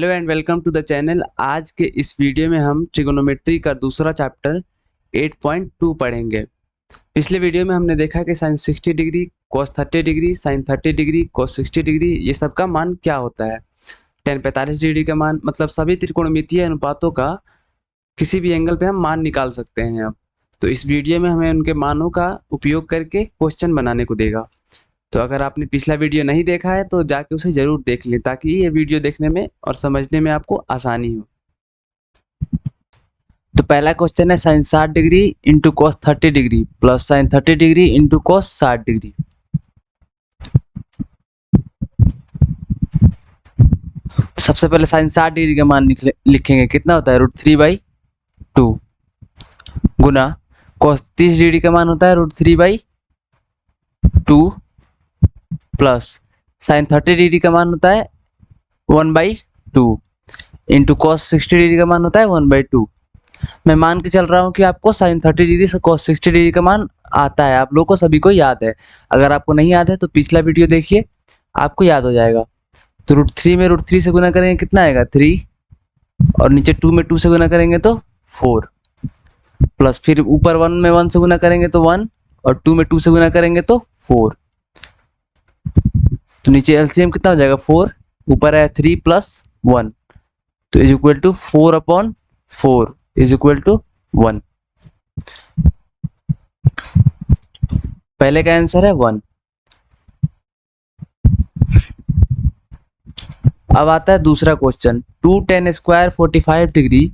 Hello and welcome to the channel. आज के इस वीडियो में हम ट्रिगोनोमेट्री का दूसरा चैप्टर 8.2 पढ़ेंगे। पिछले वीडियो में हमने देखा कि sine 60 degree, cos 30 degree, sine 30 degree, cos 60 degree ये सब का मान क्या होता है। टेन 45 डिग्री का मान, मतलब सभी त्रिकोणमितीय अनुपातों का किसी भी एंगल पे हम मान निकाल सकते हैं। अब तो इस वीडियो में हमें उनके मानों का उपयोग करके क्वेश्चन बनाने को देगा। तो अगर आपने पिछला वीडियो नहीं देखा है तो जाके उसे ज़रूर देख लें ताकि ये वीडियो देखने में और समझने में आपको आसानी हो। तो पहला क्वेश्चन है sine 60 degree into cos 30 degree plus sine 30 degree into cos 60 degree. सबसे पहले साइन 60 डिग्री का मान लिखेंगे, कितना होता है √3/2 गुना कॉस 30 डिग्री का मान होता है √3/2 प्लस साइन 30 डिग्री का मान होता है 1/2 इंटू कॉस 60 डिग्री का मान होता है 1/2। मैं मान के चल रहा हूँ कि आपको साइन 30 डिग्री से कॉस 60 डिग्री का मान आता है, आप लोगों को सभी को याद है। अगर आपको नहीं याद है तो पिछला वीडियो देखिए, आपको याद हो जाएगा। तो √3 में √3 से गुना करेंगे कितना आएगा 3, और नीचे 2 में 2 से गुना करेंगे तो 4, प्लस फिर ऊपर 1 में 1 से गुना करेंगे तो 1, और 2 में 2 से गुना करेंगे तो 4। तो नीचे एलसीएम कितना हो जाएगा 4, ऊपर है 3 प्लस 1, तो is equal to 4/4 is equal to 1। पहले का आंसर है 1। अब आता है दूसरा question, 2 tan square 45 degree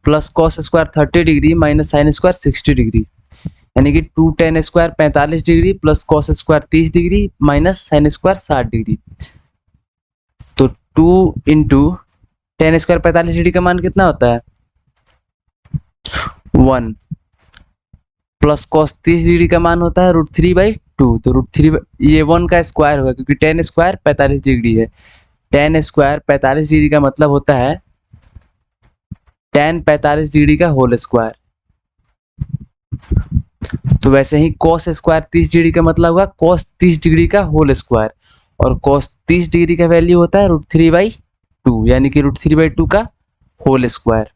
plus cos square 30 degree minus sine square 60 degree, यानी कि 2 tan square 45 degree plus cos square 30 degree minus sine square 60 degree. तो 2 इंटू tan स्क्वायर 45 डिग्री का मान कितना होता है 1, प्लस कॉस 30 डिग्री का मान होता है √3/2। तो √3 ये 1 का स्क्वायर होगा क्योंकि tan स्क्वायर 45 डिग्री है। tan स्क्वायर 45 डिग्री का मतलब होता है tan 45 डिग्री का होल स्क्वायर। तो वैसे ही cos स्क्वायर 30 डिग्री का मतलब होगा cos 30 डिग्री का होल स्क्वायर, और cos 30 डिग्री का वैल्यू होता है √3/2, यानी कि √3/2 का होल स्क्वायर,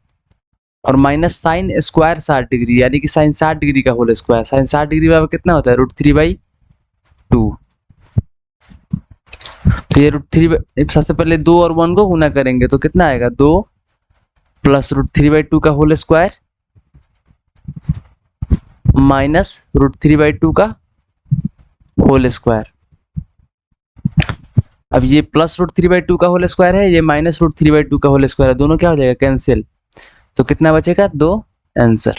और माइनस साइन स्क्वायर 60 डिग्री, यानी कि साइन 60 डिग्री का होल स्क्वायर। साइन 60 डिग्री बराबर कितना होता है √3/2। तो ये √3 सबसे पहले 2 और 1 को गुना करेंगे तो कितना आएगा 2 प्लस √3/2 का होल स्क्वायर माइनस √3/2 का होल स्क्वायर। अब ये प्लस √3/2 का होल स्क्वायर है, ये माइनस √3/2 का होल स्क्वायर है, दोनों क्या हो जाएगा कैंसिल। तो कितना बचेगा 2 आंसर।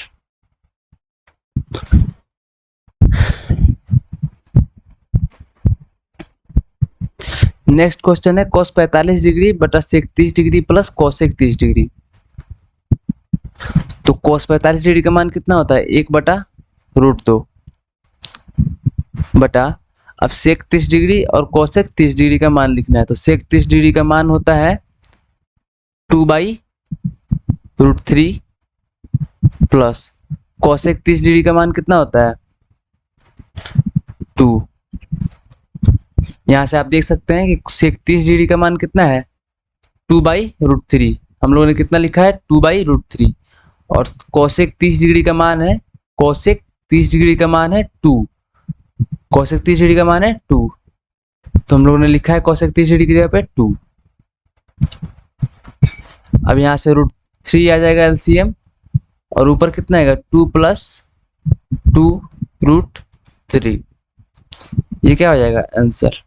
नेक्स्ट क्वेश्चन है cos 45 डिग्री बटा sec 30 degree plus cosec 30 degree. तो cos 45 डिग्री का मान कितना होता है 1/√2 बटा, अब sec 30 डिग्री और cosec 30 डिग्री का मान लिखना है। तो sec 30 डिग्री का मान होता है 2/√3 प्लस cosec 30 डिग्री का मान कितना होता है 2। यहाँ से आप देख सकते हैं कि sec 30 डिग्री का मान कितना है 2/√3, हम लोगों ने कितना लिखा है 2/√3, और cosec 30 डिग्री का मान है cosec 30 डिग्री का मान है 2, cosec 30 डिग्री का मान है 2, तो हम लोगों ने लिखा है cosec 30 डिग्री की जगह पे 2। अब यहाँ से √3 आ जाएगा एलसीएम, और ऊपर कितना आएगा 2 प्लस 2√3, ये क्या हो जाएगा आंसर।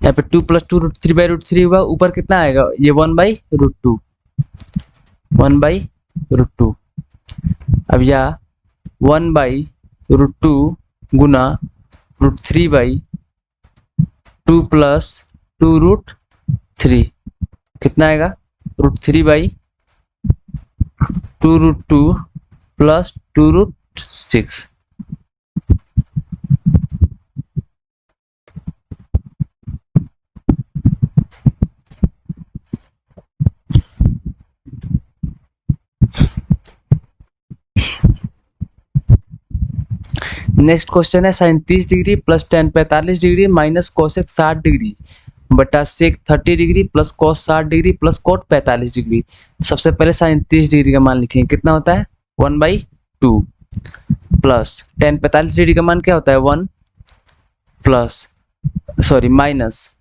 यहाँ पे 2 प्लस 2√3/√3 हुआ, ऊपर कितना आएगा ये 1/√2, 1/√2। अब यह 1/√2 गुना √3/2 प्लस 2√3 कितना आएगा √3/2√2 प्लस 2√6। नेक्स्ट क्वेश्चन है sine 30 degree plus tan 45 degree minus cosec 60 degree बटा sec 30 degree plus cos 60 degree plus cot 45 degree. सबसे पहले साइन 30 डिग्री का मान लिखेंगे, कितना होता है 1/2 प्लस टेन 45 डिग्री का मान क्या होता है 1 plus sorry minus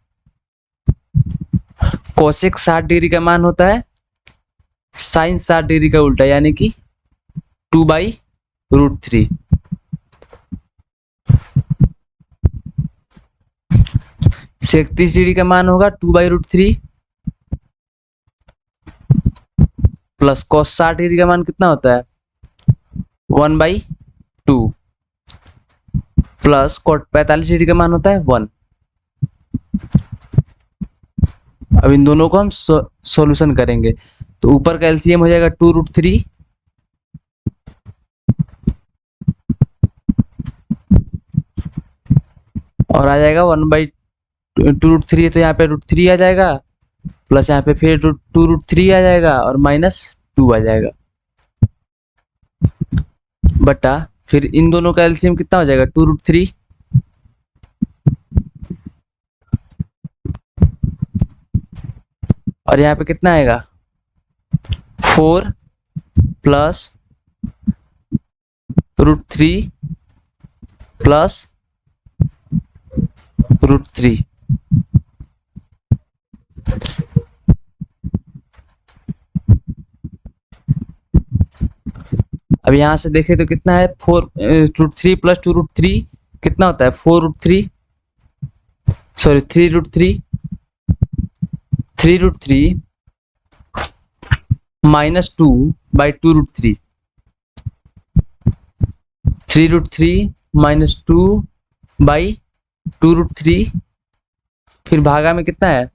cosec 60 degree का मान होता है साइन 60 डिग्री का उल्टा यानी कि 2/√3। सेक 30 डिग्री का मान होगा 2/√3 प्लस कॉस 60 डिग्री का मान कितना होता है 1/2 प्लस कोट 45 डिग्री का मान होता है 1। अब इन दोनों को हम सॉल्यूशन करेंगे तो ऊपर का एलसीएम हो जाएगा 2√3 और आ जाएगा 1/2√3 है तो यहाँ पे √3 आ जाएगा प्लस यहाँ पे फिर 2√3 आ जाएगा और -2 आ जाएगा बटा फिर इन दोनों का एलसीएम कितना हो जाएगा 2√3 और यहाँ पे कितना आएगा 4 प्लस √3 प्लस √3। अब यहां से देखें तो कितना है 4√3 प्लस 2√3 कितना होता है 4√3 सॉरी 3√3 -2/2√3 3√3 -2/2√3 फिर भागा में कितना है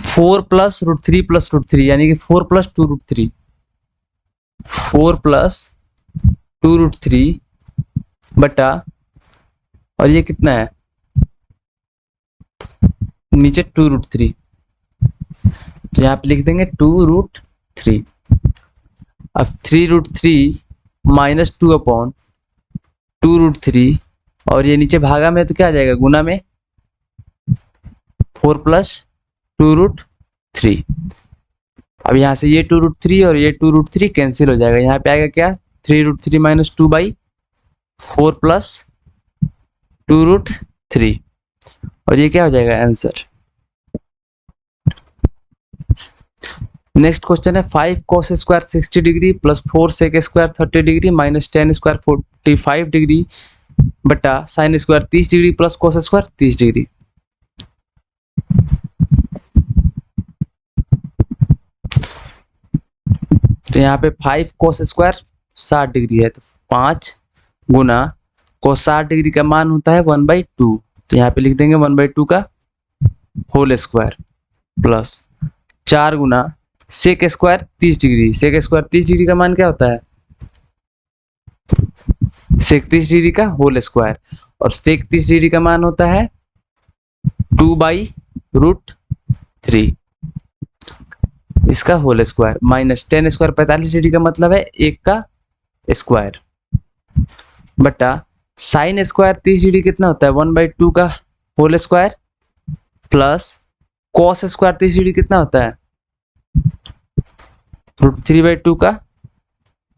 4 प्लस √3 प्लस √3 यानी कि 4 प्लस 2√3 4 प्लस 2√3 बटा और ये कितना है नीचे 2√3 तो यहाँ पे लिख देंगे 2√3। अब 3√3 -2/2√3 और ये नीचे भागा में तो क्या आ जाएगा गुना में 4 प्लस 2√3। अब यहाँ से ये 2√3 और ये 2√3 कैंसिल हो जाएगा यहाँ पे आएगा क्या 3√3 - 2/4 प्लस 2√3 और ये क्या हो जाएगा आंसर। नेक्स्ट क्वेश्चन है 5 cos square 60 degree plus 4 sec square 30 degree minus 10 square 45 degree बटा sine square 30 degree plus cos square 30 degree. तो यहाँ पे 5 cos स्क्वायर 60 डिग्री है तो 5 गुना cos 60 डिग्री का मान होता है 1/2 तो यहाँ पे लिख देंगे 1/2 का होल स्क्वायर प्लस 4 गुना sec square 30 degree. Sec square 30 degree का मान क्या होता है सेक 30 डिग्री का होल स्क्वायर और सेक 30 डिग्री का मान होता है 2/√3 इसका whole square minus 10 square 45 degree का मतलब है 1 का स्क्वायर बटा साइन स्क्वायर 30 डिग्री कितना होता है 1/2 का whole square plus cos square 30 degree कितना होता है √3/2 का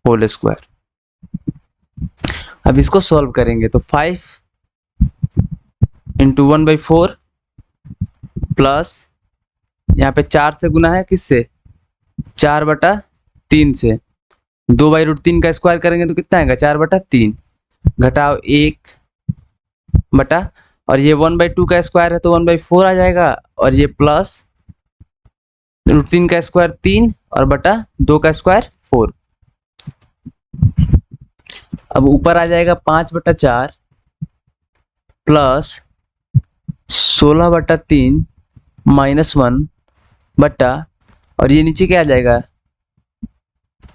होल स्क्वायर। अब इसको सॉल्व करेंगे तो 5 × 1/4 प्लस यहाँ पे 4 से गुना है किससे 4/3 से 2/√3 का स्क्वायर करेंगे तो कितना आएगा 4/3 घटाओ 1 बटा और ये 1/2 का स्क्वायर है तो 1/4 आ जाएगा और ये प्लस √3 का स्क्वायर 3 और बटा 2 का स्क्वायर 4। अब ऊपर आ जाएगा 5/4 प्लस 16/3 -1 बटा और ये नीचे क्या आ जाएगा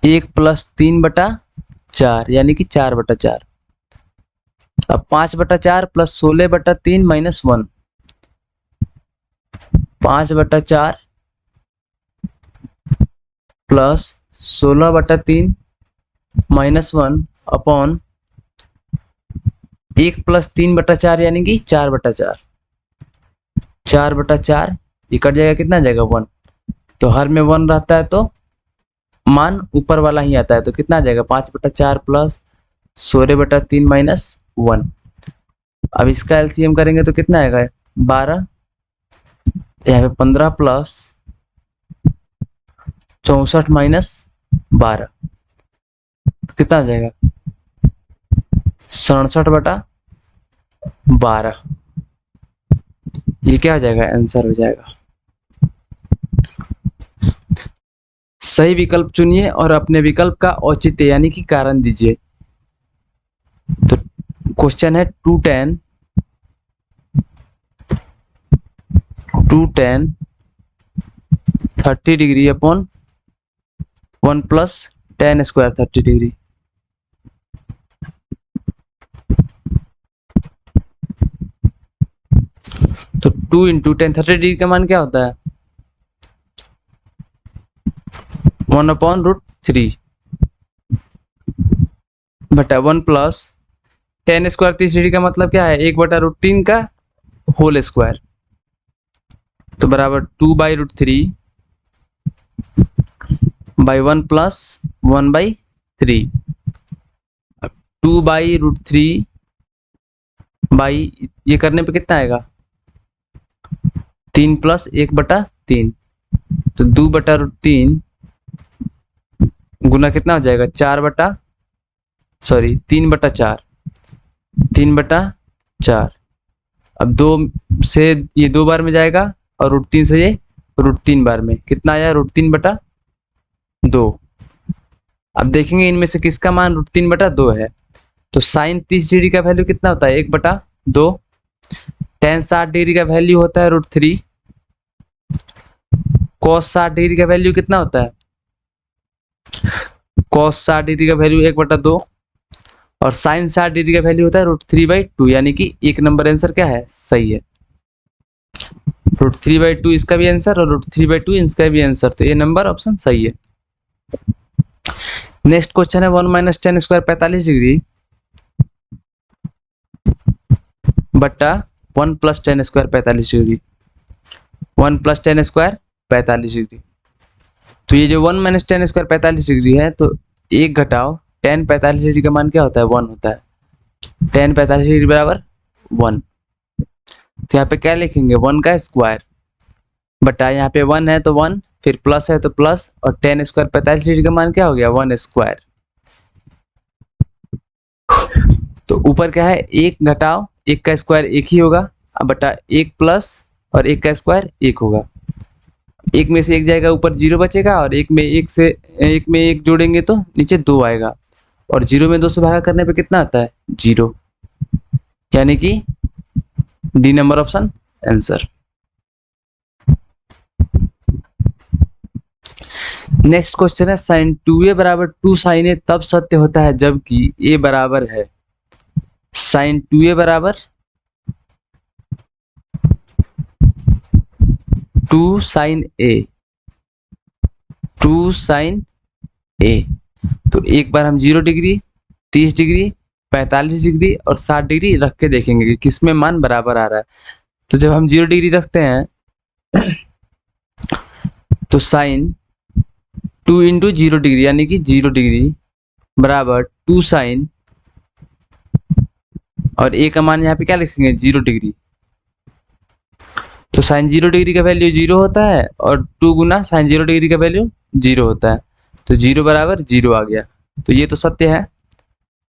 1 + 3/4 यानी कि 4/4। अब 5/4 प्लस 16/3 -1 5/4 प्लस 16/3 -1 अपॉन 1+3/4 यानी कि 4/4। 4/4 ये कट जाएगा, कितना आ जाएगा 1। तो हर में 1 रहता है तो मान ऊपर वाला ही आता है, तो कितना आ जाएगा 5/4 प्लस 16/3 -1। अब इसका एलसीएम करेंगे तो कितना आएगा 12, यहाँ पे 15 प्लस 64 -12 कितना आ जाएगा 67/12। ये क्या हो जाएगा, आंसर हो जाएगा। सही विकल्प चुनिए और अपने विकल्प का औचित्य यानी कि कारण दीजिए। तो क्वेश्चन है 2tan 30 degree upon 1 + tan² 30 degree. तो 2 × tan 30 डिग्री का मान क्या होता है 1/√3 बटा 1 प्लस tan² 30 डिग्री का मतलब क्या है 1/√3 का होल स्क्वायर, तो बराबर 2/√3 बाई 1 प्लस 1/3। 2/√3 बाई ये करने पे कितना आएगा 3 + 1/3, तो 2/√3 गुना कितना हो जाएगा 3/4। 3/4 अब 2 से ये 2 बार में जाएगा और √3 से ये √3 बार में, कितना आया √3/2। अब देखेंगे इनमें से किसका मान √3/2 है। तो साइन 30 डिग्री का वैल्यू कितना होता है 1/2। tan 60 डिग्री का वैल्यू होता है √3। cos 60 डिग्री का वैल्यू कितना होता है cos 60 डिग्री का वैल्यू 1/2 और साइन 60 डिग्री का वैल्यू होता है √3/2, यानी कि 1 नंबर आंसर क्या है सही है। √3/2 इसका भी आंसर और √3/2 इसका भी आंसर, तो ये नंबर ऑप्शन सही है। नेक्स्ट क्वेश्चन है 1 - tan² 45 डिग्री बटा 1 + tan² 45 डिग्री। 1 + tan² 45 degree. तो ये जो 1 - tan² 45 डिग्री है, तो 1 घटाओ tan 45 डिग्री का मान क्या होता है 1 होता है। tan 45 डिग्री बराबर 1। तो यहाँ पे क्या लिखेंगे 1 का स्क्वायर बटा यहाँ पे 1 है तो 1, फिर प्लस है तो प्लस, और tan² 45 डिग्री का मान क्या हो गया 1 स्क्वायर। तो ऊपर क्या है 1 घटाओ 1 का स्क्वायर 1 ही होगा, अब बटा 1 प्लस और 1 का स्क्वायर 1 होगा। 1 में से 1 जाएगा ऊपर 0 बचेगा, और 1 में 1 जोड़ेंगे तो नीचे 2 आएगा, और 0 में 2 से भागा करने पे कितना आता है 0, यानी कि D number option answer. Next question है sin 2a बराबर 2 sin a तब सत्य होता है जबकि a बराबर है sin 2a बराबर 2 sin a। 2 sin a, तो एक बार हम 0 डिग्री 30 डिग्री 45 डिग्री और 60 डिग्री रख के देखेंगे कि किसमें मान बराबर आ रहा है। तो जब हम 0 डिग्री रखते हैं तो साइन 2 × 0 डिग्री यानी कि 0 डिग्री बराबर 2 साइन, और a का मान यहाँ पे क्या लिखेंगे 0 डिग्री। तो साइन 0 डिग्री का वैल्यू 0 होता है और 2 गुना साइन 0 डिग्री का वैल्यू 0 होता है, तो 0 बराबर 0 आ गया। तो ये तो सत्य है,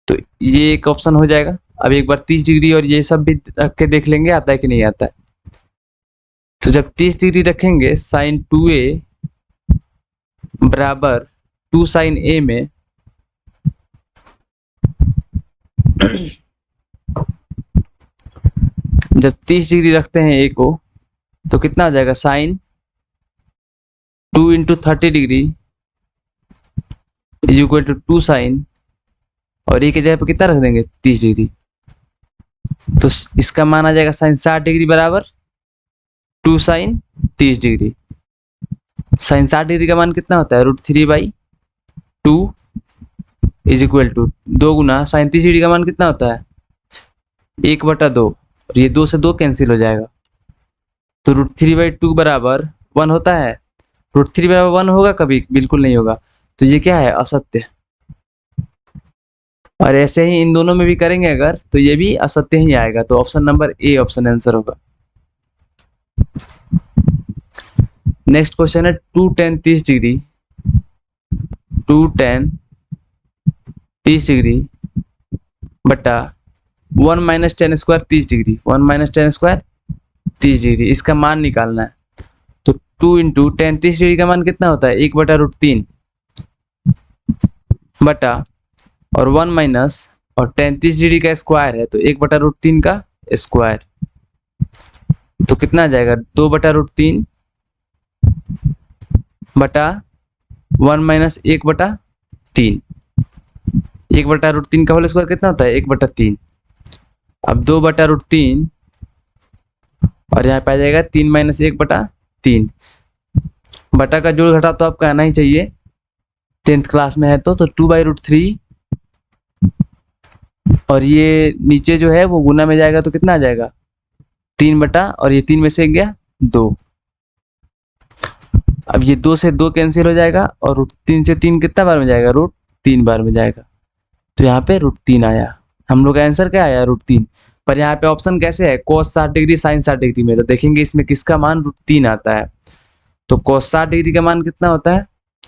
तो ये एक ऑप्शन हो जाएगा। अब एक बार 30 डिग्री और ये सब भी रख के देख लेंगे आता है कि नहीं आता है। तो जब 30 डिग्री रखेंगे साइन 2a बराबर 2 साइन a में जब 30 डिग्री रखते हैं a को तो कितना हो जाएगा sine 2 × 30 degree is equal to 2 sine, और a की जगह पे कितना रख देंगे 30 डिग्री, तो इसका मान आ जाएगा साइन 60 डिग्री बराबर 2 साइन 30 डिग्री। साइन 60 डिग्री का मान कितना होता है √3/2, इज इक्वल टू 2 गुना साइन 30 डिग्री का मान कितना होता है 1/2, और ये 2 से 2 कैंसिल हो जाएगा, तो √3/2 बराबर 1 होता है। √3 बराबर 1 होगा कभी? बिल्कुल नहीं होगा। तो ये क्या है? असत्य। और ऐसे ही इन दोनों में भी करेंगे अगर, तो ये भी असत्य ही आएगा। तो option number A option answer होगा। नेक्स्ट क्वेश्चन है 2 tan 30 डिग्री 2 tan 30 डिग्री बटा 1 - tan square 30 degree 1 - tan square 30 degree, इसका मान निकालना है। तो 2 × tan 30 डिग्री का मान कितना होता है 1/√3 बटा, और 1 माइनस, और tan 30 डिग्री का स्क्वायर है तो 1/√3 का स्क्वायर, तो कितना आ जाएगा 2/√3 बटा 1 माइनस 1/3। 1/√3 का होल स्क्वायर कितना होता है 1/3। अब 2/√3 और यहाँ पे आ जाएगा 3 - 1/3। बटा का जोड़ घटा तो आपका आना ही चाहिए, 10th क्लास में है तो 2/√3, और ये नीचे जो है वो गुना में जाएगा तो कितना आ जाएगा 3 बटा, और ये 3 में से गया 2। अब ये 2 से 2 कैंसिल हो जाएगा, और √3 से 3 कितना बार में जाएगा √3 बार में जाएगा, तो यहाँ पे √3 आया। हम लोग का आंसर क्या आया √3। पर यहाँ पे ऑप्शन कैसे है cos 60 डिग्री sin 60 डिग्री में, तो देखेंगे इसमें किसका मान √3 आता है। तो cos 60 डिग्री का मान कितना होता है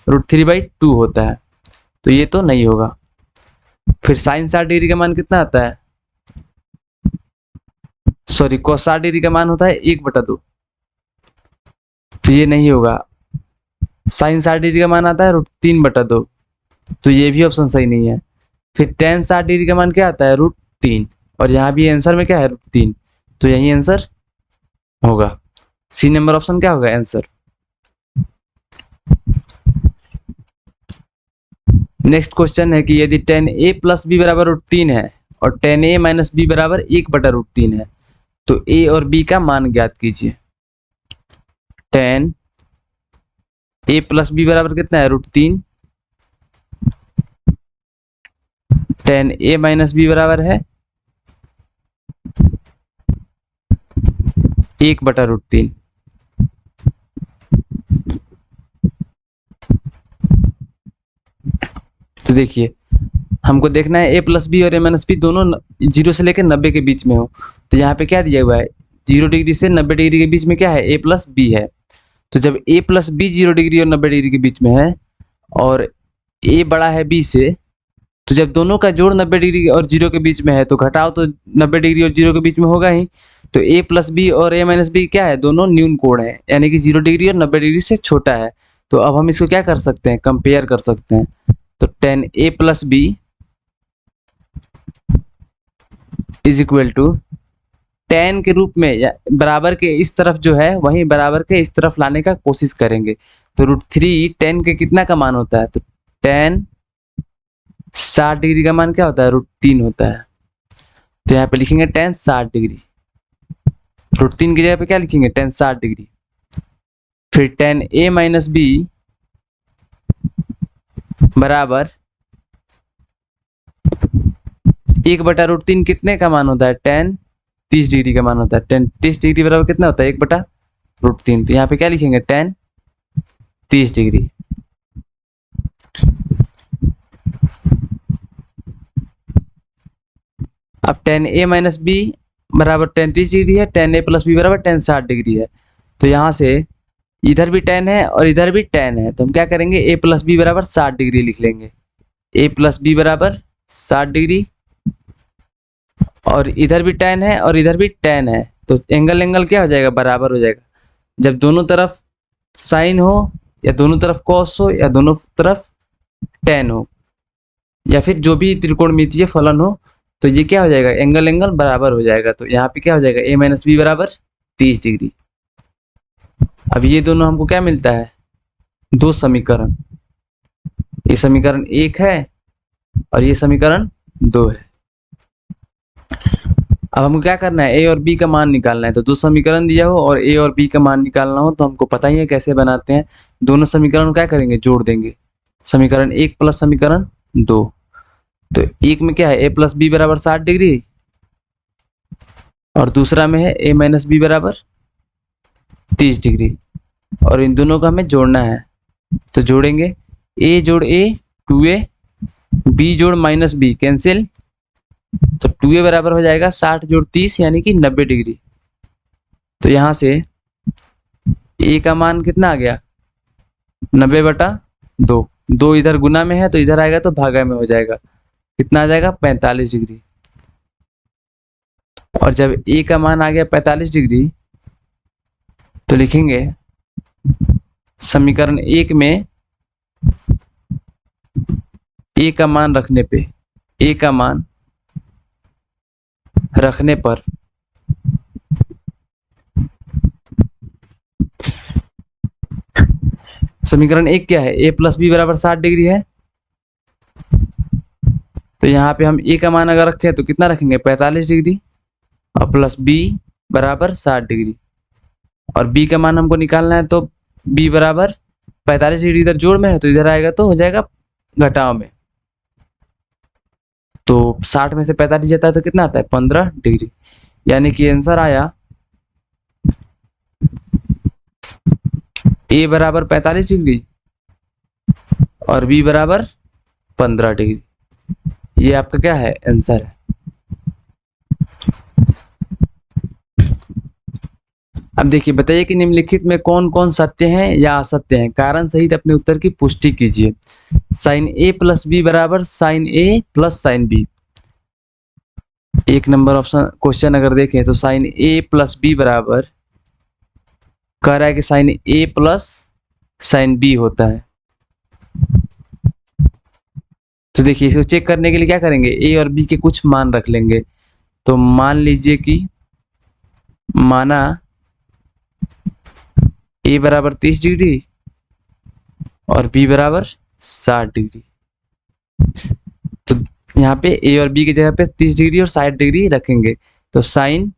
√3/2 होता है, तो ये तो नहीं होगा। फिर sin 60 डिग्री का मान कितना आता है, सॉरी cos 60 डिग्री का मान होता है 1/2, तो ये नहीं होगा। sin 60 डिग्री का मान आता है √3/2, तो ये भी ऑप्शन सही नहीं है। फिर tan 60 डिग्री का मान क्या आता है √3, और यहाँ भी आंसर में क्या है √3, तो यही आंसर होगा। सी नंबर ऑप्शन क्या होगा आंसर। नेक्स्ट क्वेश्चन है कि यदि tan a + b बराबर √3 है और tan a - b बराबर 1/√3 है, तो a और b का मान ज्ञात कीजिए। tan a + b बराबर कितना है √3, tan a - b बराबर है 1/√3। तो देखिए हमको देखना है a + b और a - b दोनों 0 से लेकर 90 के बीच में हो। तो यहाँ पे क्या दिया हुआ है 0 डिग्री से 90 डिग्री के बीच में क्या है a + b है। तो जब a + b 0 डिग्री और 90 डिग्री के बीच में है, और a बड़ा है b से, तो जब दोनों का जोड़ 90 डिग्री और 0 के बीच में है तो घटाओ तो 90 डिग्री और 0 के बीच में होगा ही। तो a + b और a - b क्या है दोनों न्यून कोण है, यानी कि 0 डिग्री और 90 डिग्री से छोटा है। तो अब हम इसको क्या कर सकते हैं कंपेयर कर सकते हैं। तो tan a + b is equal to tan के रूप में या बराबर के इस तरफ जो है वहीं बराबर के इस तरफ लाने का कोशिश करेंगे। तो √3 tan के कितना का मान होता है, तो tan 60 डिग्री का मान क्या होता है √3 होता है। तो यहाँ पे लिखेंगे tan 60 डिग्री, √3 की जगह पे क्या लिखेंगे tan 60 डिग्री। फिर tan a - b बराबर 1/√3 कितने का मान होता है tan 30 डिग्री का मान होता है। tan 30 डिग्री बराबर कितना होता है 1/√3। तो यहाँ पे क्या लिखेंगे tan 30 डिग्री। अब tan a - b बराबर tan 30 डिग्री है, tan a + b बराबर tan 60 डिग्री है। तो यहाँ से इधर भी tan है और इधर भी tan है, तो हम क्या करेंगे a + b बराबर 60 डिग्री लिख लेंगे। a + b बराबर 60 डिग्री, और इधर भी tan है और इधर भी tan है, तो एंगल क्या हो जाएगा बराबर हो जाएगा। जब दोनों तरफ साइन हो, या दोनों तरफ cos हो, या दोनों तरफ tan हो, या फिर जो भी त्रिकोणमितीय फलन हो, तो ये क्या हो जाएगा एंगल बराबर हो जाएगा। तो यहाँ पे क्या हो जाएगा a - b बराबर 30 डिग्री। अब ये दोनों हमको क्या मिलता है दो समीकरण, ये समीकरण 1 है और ये समीकरण 2 है। अब हमको क्या करना है a और b का मान निकालना है। तो दो समीकरण दिया हो और a और b का मान निकालना हो तो हमको पता ही है कैसे बनाते हैं। दोनों समीकरण क्या करेंगे जोड़ देंगे, समीकरण 1 + समीकरण 2। तो एक में क्या है a प्लस बी बराबर 60 डिग्री और दूसरा में है a माइनस बी बराबर 30 डिग्री और इन दोनों को हमें जोड़ना है। तो जोड़ेंगे a जोड़ a 2a, b जोड़ माइनस बी कैंसिल, तो 2a बराबर हो जाएगा 60 जोड़ 30 यानी कि 90 डिग्री। तो यहाँ से a का मान कितना आ गया 90/2, 2 इधर गुना में है तो इधर आएगा तो भागा में हो जाएगा, कितना आ जाएगा 45 डिग्री। और जब a का मान आ गया 45 डिग्री तो लिखेंगे समीकरण 1 में a का मान रखने पे, a का मान रखने पर समीकरण 1 क्या है a प्लस बी बराबर 60 डिग्री है। तो यहाँ पे हम a का मान अगर रखें तो कितना रखेंगे 45 डिग्री और प्लस b बराबर 60 डिग्री और b का मान हमको निकालना है तो b बराबर 45 डिग्री इधर जोड़ में है तो इधर आएगा तो हो जाएगा घटाव में। तो 60 में से 45 जाता है तो कितना आता है 15 डिग्री, यानी कि आंसर आया a बराबर 45 डिग्री और b बराबर 15 डिग्री। ये आपका क्या है आंसर है। अब देखिए बताइए कि निम्नलिखित में कौन कौन सत्य हैं या असत्य हैं, कारण सहित अपने उत्तर की पुष्टि कीजिए। साइन a प्लस बी बराबर sine a plus sine B. एक नंबर ऑप्शन क्वेश्चन अगर देखें तो साइन a प्लस बी बराबर कह रहा है कि sine a plus sine b होता है। तो देखिए इसको चेक करने के लिए क्या करेंगे a और b के कुछ मान रख लेंगे। तो मान लीजिए कि माना a बराबर 30 डिग्री और b बराबर 60 डिग्री। तो यहाँ पे a और b की जगह पे 30 डिग्री और 60 डिग्री रखेंगे। तो साइन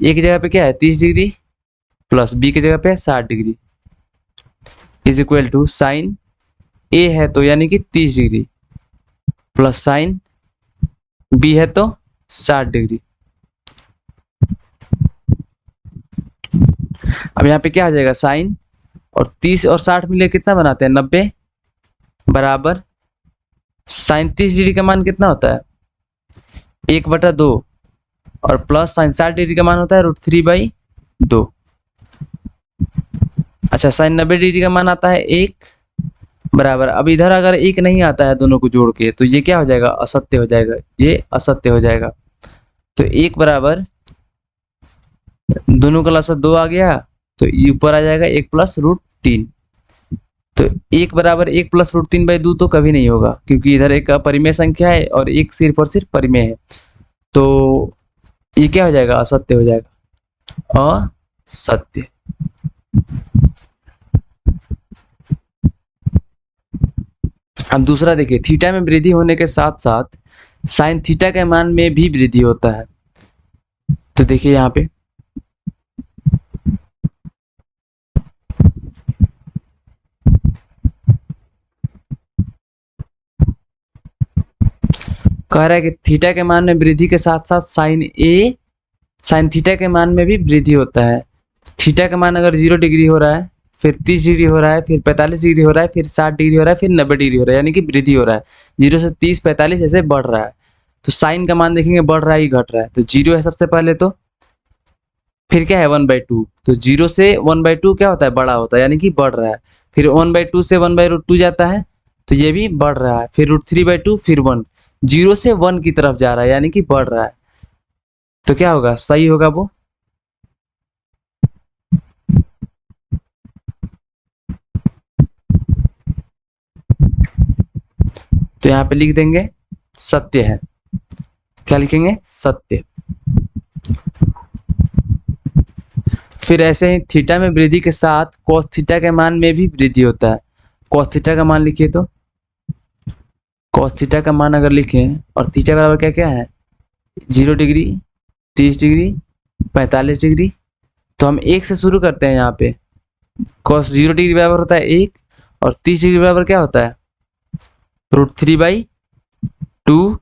a की जगह पे क्या है 30 डिग्री प्लस b की जगह पे 60 degree is equal to sine a है तो यानी कि 30 डिग्री प्लस साइन b है तो 60 डिग्री। अब यहाँ पे क्या आ जाएगा साइन और 30 और 60 मिले कितना बनाते हैं 90 बराबर साइन 30 डिग्री का मान कितना होता है 1/2 और प्लस साइन 60 डिग्री का मान होता है √3/2। अच्छा साइन 90 डिग्री का मान आता है 1 बराबर, अब इधर अगर 1 नहीं आता है दोनों को जोड़ के तो ये क्या हो जाएगा असत्य हो जाएगा, ये असत्य हो जाएगा। तो 1 बराबर दोनों का लसागु 2 आ गया तो ऊपर आ जाएगा 1 प्लस √3। तो 1 बराबर 1 प्लस √3/2 तो कभी नहीं होगा क्योंकि इधर एक अपरिमेय संख्या है और एक सिर्फ और सिर्फ परिमेय है। तो ये क्या हो जाएगा असत्य हो जाएगा, असत्य। अब दूसरा देखिए थीटा में वृद्धि होने के साथ साथ साइन थीटा के मान में भी वृद्धि होता है। तो देखिए यहाँ पे कह रहा है कि थीटा के मान में वृद्धि के साथ साथ साइन थीटा के मान में भी वृद्धि होता है। थीटा का मान अगर 0 डिग्री हो रहा है फिर 30 डिग्री हो रहा है फिर 45 डिग्री हो रहा है फिर 60 डिग्री हो रहा है फिर 90 डिग्री हो रहा है, यानी कि वृद्धि हो रहा है 0 से 30 45 ऐसे बढ़ रहा है। तो साइन का मान देखेंगे बढ़ रहा है घट रहा है। तो 0 है सबसे पहले, तो फिर क्या है 1/2। तो 0 से 1/2 क्या होता है बड़ा होता है यानी कि बढ़ रहा है। फिर 1/2 से 1/√2 जाता है तो ये भी बढ़ रहा है। फिर √3/2 फिर 1, 0 से 1 की तरफ जा रहा है यानी कि बढ़ रहा है। तो क्या होगा सही होगा वो। तो यहाँ पे लिख देंगे सत्य है। क्या लिखेंगे सत्य। फिर ऐसे ही थीटा में वृद्धि के साथ cos थीटा के मान में भी वृद्धि होता है। cos थीटा का मान लिखिए तो cos थीटा का मान अगर लिखें और थीटा बराबर क्या क्या है 0 डिग्री 30 डिग्री 45 डिग्री। तो हम 1 से शुरू करते हैं। यहाँ पे cos 0 डिग्री बराबर होता है 1 और 30 डिग्री बराबर क्या होता है √3/2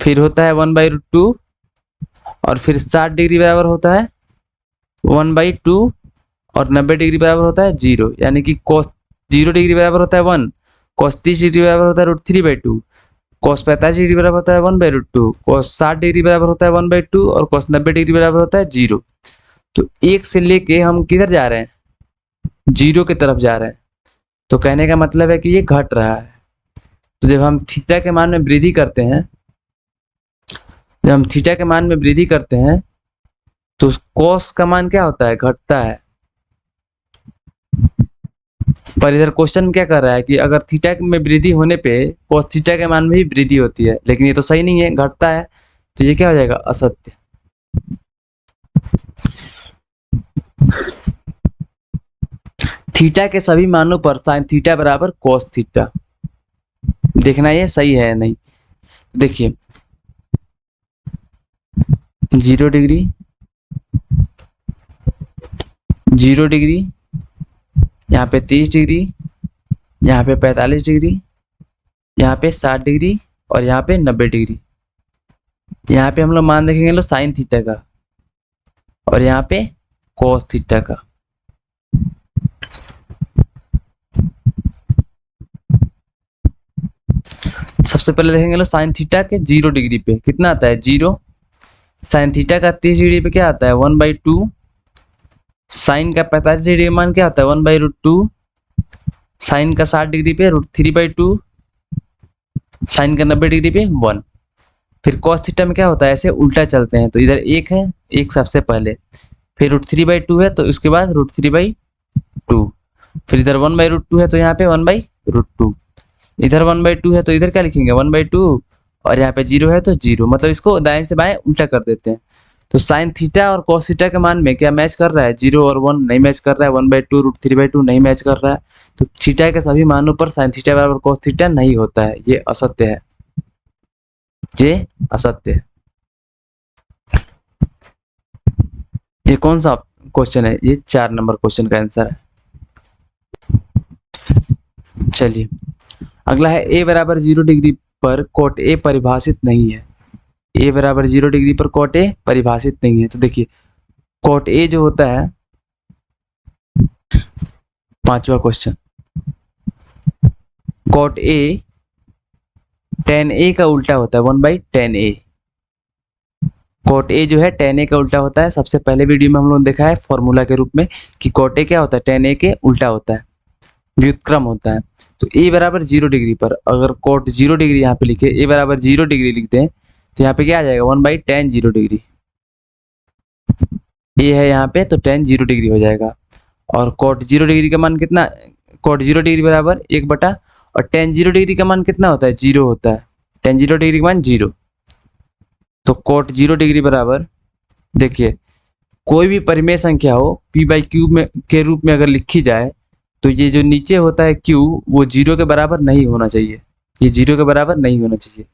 फिर होता है 1/√2 और फिर 60 डिग्री बराबर होता है 1/2 और 90 डिग्री बराबर होता है 0, यानी कि cos 0 डिग्री बराबर होता है 1, cos 30 डिग्री बराबर होता है √3/2, cos 45 डिग्री बराबर होता है 1/√2, cos 60 डिग्री बराबर होता है 1/2 और cos 90 डिग्री बराबर होता है 0। तो 1 से लेके हम किधर जा रहे हैं, 0 की तरफ जा रहे हैं। तो कहने का मतलब है कि ये घट रहा है। तो जब हम थीटा के मान में वृद्धि करते हैं, जब हम थीटा के मान में वृद्धि करते हैं तो cos का मान क्या होता है, घटता है। पर इधर क्वेश्चन क्या कर रहा है कि अगर थीटा में वृद्धि होने पे cos थीटा के मान में भी वृद्धि होती है, लेकिन ये तो सही नहीं है, घटता है। तो ये क्या हो जाएगा, असत्य। थीटा के सभी मानों पर sin थीटा बराबर cos थीटा। देखना ये सही है या नहीं। देखिए 0 डिग्री, 0 डिग्री, यहाँ पे 30 डिग्री, यहाँ पे 45 डिग्री, यहाँ पे 60 डिग्री और यहाँ पे 90 डिग्री। यहाँ पे हम लोग मान देखेंगे लो साइन थीटा का और यहाँ पे cos थीटा का। सबसे पहले देखेंगे लो साइन थीटा के 0 डिग्री पे कितना आता है 0, साइन थीटा का 30 डिग्री पे क्या आता है 1/2, साइन का 45 डिग्री मान क्या आता है 1/√2, साइन का 60 डिग्री पे √3/2, साइन का 90 डिग्री पे 1। फिर cos थीटा में क्या होता है, ऐसे उल्टा चलते हैं, तो इधर 1 है, 1 सबसे पहले, फिर √3/2 है तो इसके बाद √3/2, फिर इधर 1/√2 है तो यहाँ पे 1/√2, इधर 1/2 है तो इधर क्या लिखेंगे 1/2 और यहाँ पे 0 है तो 0, मतलब इसको दाएं से बाएं उल्टा कर देते हैं। तो साइन थीटा और cos थीटा के मान में क्या मैच कर रहा है, 0 और 1 नहीं मैच कर रहा है, 1/2 √3/2 नहीं मैच कर रहा है। तो थीटा के सभी मानों पर साइन थीटा बराबर cos थीटा नहीं होता है, ये असत्य है, ये असत्य है। ये कौन सा क्वेश्चन है, ये 4 नंबर क्वेश्चन का आंसर है। चलिए अगला है a बराबर 0 डिग्री पर cot a परिभाषित नहीं है। a बराबर 0 डिग्री पर cot a परिभाषित नहीं है। तो देखिए cot a जो होता है, 5वां question, cot a tan a का उल्टा होता है 1/tan a। cot a जो है tan a का उल्टा होता है। सबसे पहले वीडियो में हम लोगों ने देखा है फॉर्मूला के रूप में कि cot a क्या होता है, tan a के उल्टा होता है, व्युत्क्रम होता है। तो a बराबर 0 डिग्री पर अगर cot 0 डिग्री यहाँ पे लिखे, a बराबर 0 डिग्री लिखते हैं तो यहाँ पे क्या आ जाएगा 1/tan 0 डिग्री। a है यहाँ पे तो tan 0 डिग्री हो जाएगा। और cot 0 डिग्री का मान कितना, cot 0 डिग्री बराबर 1/, और tan 0 डिग्री का मान कितना होता है 0 होता है, tan 0 डिग्री का मान 0। तो cot 0 डिग्री बराबर, देखिए कोई भी परिमेय संख्या हो p/q में के रूप में अगर लिखी जाए तो ये जो नीचे होता है q वो 0 के बराबर नहीं होना चाहिए, ये 0 के बराबर नहीं होना चाहिए।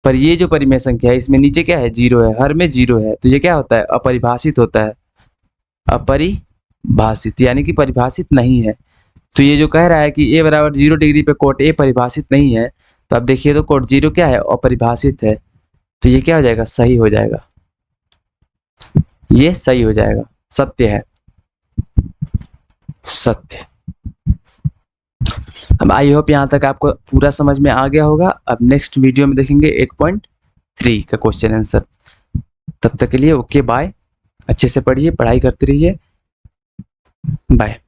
पर ये जो परिमेय संख्या है इसमें नीचे क्या है 0 है, हर में 0 है, तो ये क्या होता है अपरिभाषित होता है, अपरिभाषित यानी कि परिभाषित नहीं है। तो ये जो कह रहा है कि a बराबर 0 डिग्री पे cot a परिभाषित नहीं है, तो अब देखिए तो cot 0 क्या है, अपरिभाषित है। तो ये क्या हो जाएगा, सही हो जाएगा, ये सही हो जाएगा, सत्य है, सत्य। अब आई होप यहाँ तक आपको पूरा समझ में आ गया होगा। अब नेक्स्ट वीडियो में देखेंगे 8.3 का क्वेश्चन आंसर। तब तक के लिए ओके बाय, अच्छे से पढ़िए, पढ़ाई करते रहिए, बाय।